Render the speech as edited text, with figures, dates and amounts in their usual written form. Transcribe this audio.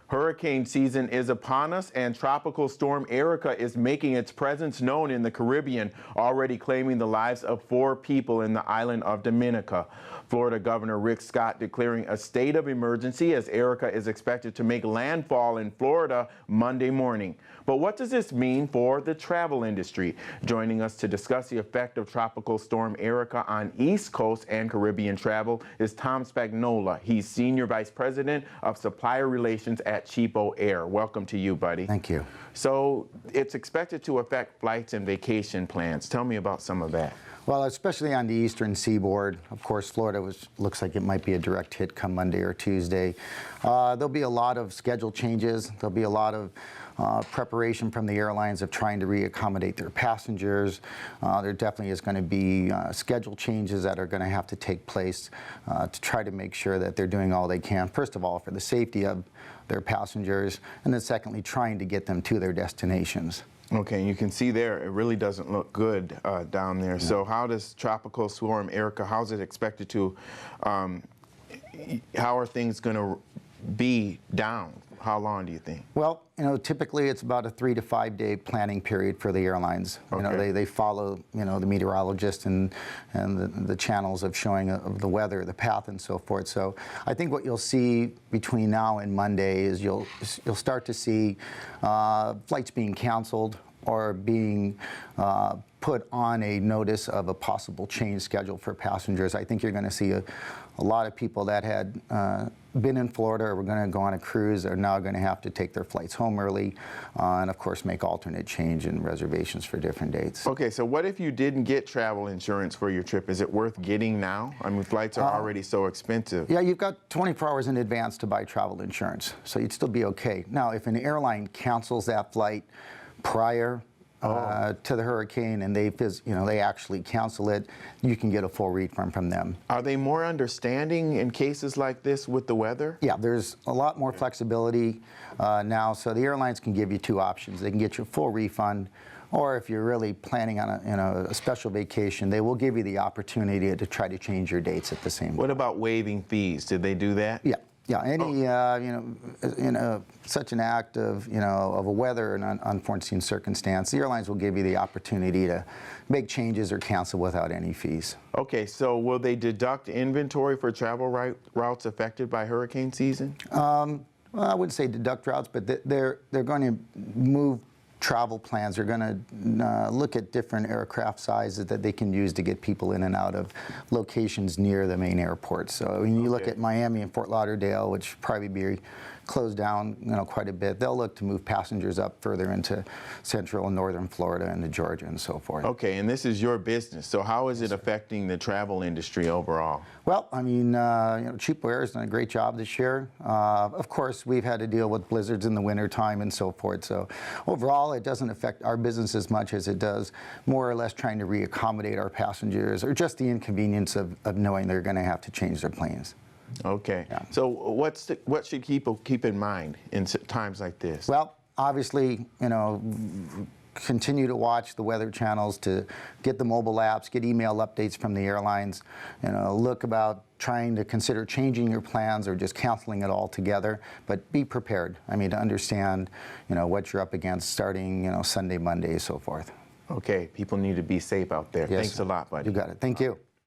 Hurricane season is upon us, and Tropical Storm Erika is making its presence known in the Caribbean, already claiming the lives of 4 people in the island of Dominica. Florida Governor Rick Scott declaring a state of emergency as Erika is expected to make landfall in Florida Monday morning. But what does this mean for the travel industry? Joining us to discuss the effect of Tropical Storm Erika on East Coast and Caribbean travel is Tom Spagnola. He's Senior Vice President of Supplier Relations at Cheapoair. Welcome to you, buddy. Thank you. So it's expected to affect flights and vacation plans. Tell me about some of that. Well, especially on the eastern seaboard. Of course, Florida looks like it might be a direct hit come Monday or Tuesday. There'll be a lot of schedule changes. There'll be a lot of preparation from the airlines of trying to reaccommodate their passengers. There definitely is going to be schedule changes that are going to have to take place to try to make sure that they're doing all they can, first of all, for the safety of their passengers, and then secondly, trying to get them to their destinations. Okay, you can see there, it really doesn't look good down there. Yeah. So how does Tropical Storm Erika, how's it expected to, how are things going to be down? How long do you think? Well, typically it's about a 3 to 5 day planning period for the airlines. Okay. They follow, the meteorologist and the channels of showing of the weather, the path, and so forth. So I think what you'll see between now and Monday is you'll start to see flights being canceled or being put on a notice of a possible change schedule for passengers. I think you're going to see a lot of people that had been in Florida or were going to go on a cruise are now going to have to take their flights home early and, of course, make alternate change and reservations for different dates. Okay, so what if you didn't get travel insurance for your trip? Is it worth getting now? I mean, flights are already so expensive. Yeah, you've got 24 hours in advance to buy travel insurance, so you'd still be okay. Now, if an airline cancels that flight prior to the hurricane and they actually cancel it, you can get a full refund from them. Are they more understanding in cases like this with the weather? Yeah, there's a lot more flexibility now, so the airlines can give you 2 options. They can get you a full refund, or if you're really planning on a special vacation, they will give you the opportunity to try to change your dates at the same time. What about waiving fees? Did they do that? Yeah. Yeah, any such an act of of a weather and unforeseen circumstance, the airlines will give you the opportunity to make changes or cancel without any fees. Okay, so will they deduct inventory for travel routes affected by hurricane season? Well, I wouldn't say deduct routes, but they're going to move travel plans. They're going to look at different aircraft sizes that they can use to get people in and out of locations near the main airport. So when you look at Miami and Fort Lauderdale, which probably be closed down quite a bit, they'll look to move passengers up further into central and northern Florida and to Georgia and so forth. Okay, and this is your business. So how is it affecting the travel industry overall? Well, I mean, Cheapoair has done a great job this year. Of course, we've had to deal with blizzards in the wintertime and so forth. So overall, it doesn't affect our business as much as it does more or less trying to reaccommodate our passengers or just the inconvenience of knowing they're going to have to change their planes. Okay. Yeah. So what should people keep in mind in times like this? Well, obviously, continue to watch the weather channels, to get the mobile apps, get email updates from the airlines, look about trying to consider changing your plans or just canceling it altogether, but be prepared. I mean, to understand, what you're up against starting, Sunday, Monday, so forth. Okay, people need to be safe out there. Yes. Thanks a lot, buddy. You got it. Thank you.